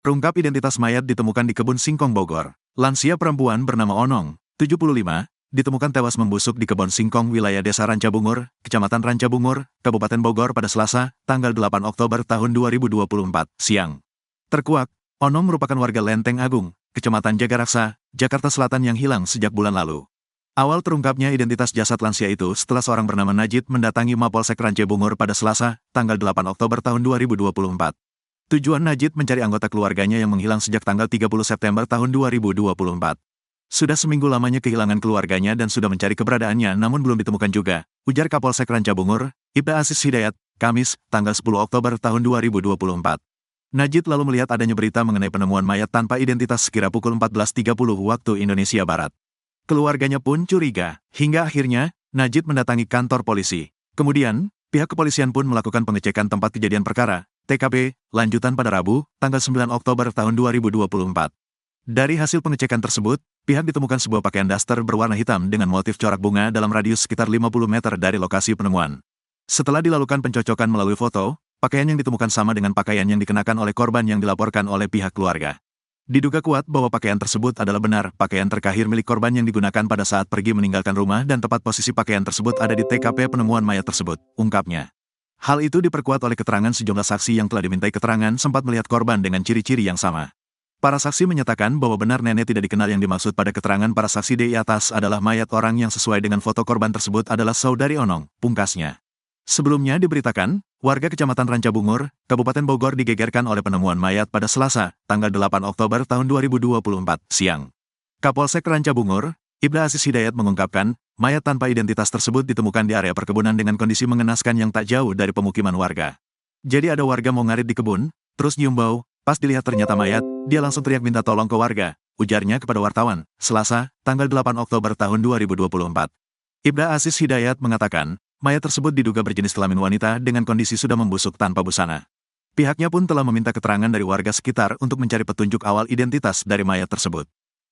Terungkap identitas mayat ditemukan di kebun singkong Bogor. Lansia perempuan bernama Onong, 75, ditemukan tewas membusuk di kebun singkong wilayah Desa Rancabungur, Kecamatan Rancabungur, Kabupaten Bogor pada Selasa, tanggal 8 Oktober tahun 2024, siang. Terkuak, Onong merupakan warga Lenteng Agung, Kecamatan Jagaraksa, Jakarta Selatan yang hilang sejak bulan lalu. Awal terungkapnya identitas jasad lansia itu setelah seorang bernama Najid mendatangi Mapolsek Rancabungur pada Selasa, tanggal 8 Oktober tahun 2024. Tujuan Najid mencari anggota keluarganya yang menghilang sejak tanggal 30 September tahun 2024. Sudah seminggu lamanya kehilangan keluarganya dan sudah mencari keberadaannya namun belum ditemukan juga, ujar Kapolsek Rancabungur, Ibda Aziz Hidayat, Kamis, tanggal 10 Oktober tahun 2024. Najid lalu melihat adanya berita mengenai penemuan mayat tanpa identitas sekira pukul 14.30 waktu Indonesia Barat. Keluarganya pun curiga, hingga akhirnya, Najid mendatangi kantor polisi. Kemudian, pihak kepolisian pun melakukan pengecekan tempat kejadian perkara, TKP, lanjutan pada Rabu, tanggal 9 Oktober tahun 2024. Dari hasil pengecekan tersebut, pihak ditemukan sebuah pakaian daster berwarna hitam dengan motif corak bunga dalam radius sekitar 50 meter dari lokasi penemuan. Setelah dilakukan pencocokan melalui foto, pakaian yang ditemukan sama dengan pakaian yang dikenakan oleh korban yang dilaporkan oleh pihak keluarga. Diduga kuat bahwa pakaian tersebut adalah benar pakaian terkahir milik korban yang digunakan pada saat pergi meninggalkan rumah dan tepat posisi pakaian tersebut ada di TKP penemuan mayat tersebut, ungkapnya. Hal itu diperkuat oleh keterangan sejumlah saksi yang telah dimintai keterangan sempat melihat korban dengan ciri-ciri yang sama. Para saksi menyatakan bahwa benar nenek tidak dikenal yang dimaksud pada keterangan para saksi di atas adalah mayat orang yang sesuai dengan foto korban tersebut adalah saudari Onong, pungkasnya. Sebelumnya diberitakan, warga Kecamatan Rancabungur, Kabupaten Bogor digegerkan oleh penemuan mayat pada Selasa, tanggal 8 Oktober tahun 2024, siang. Kapolsek Rancabungur, Ibda Aziz Hidayat mengungkapkan, mayat tanpa identitas tersebut ditemukan di area perkebunan dengan kondisi mengenaskan yang tak jauh dari pemukiman warga. Jadi ada warga mau ngarit di kebun, terus nyium bau, pas dilihat ternyata mayat, dia langsung teriak minta tolong ke warga, ujarnya kepada wartawan, Selasa, tanggal 8 Oktober tahun 2024. Ibda Aziz Hidayat mengatakan, mayat tersebut diduga berjenis kelamin wanita dengan kondisi sudah membusuk tanpa busana. Pihaknya pun telah meminta keterangan dari warga sekitar untuk mencari petunjuk awal identitas dari mayat tersebut.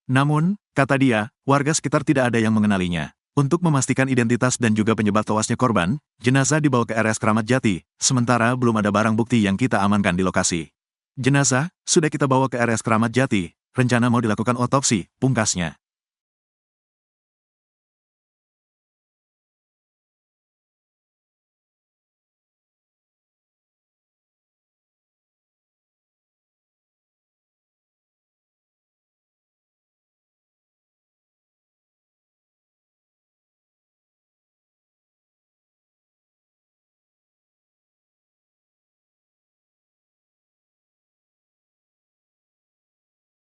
Namun, kata dia, warga sekitar tidak ada yang mengenalinya. Untuk memastikan identitas dan juga penyebab tewasnya korban, jenazah dibawa ke RS Kramat Jati, sementara belum ada barang bukti yang kita amankan di lokasi. Jenazah sudah kita bawa ke RS Kramat Jati, rencana mau dilakukan otopsi, pungkasnya.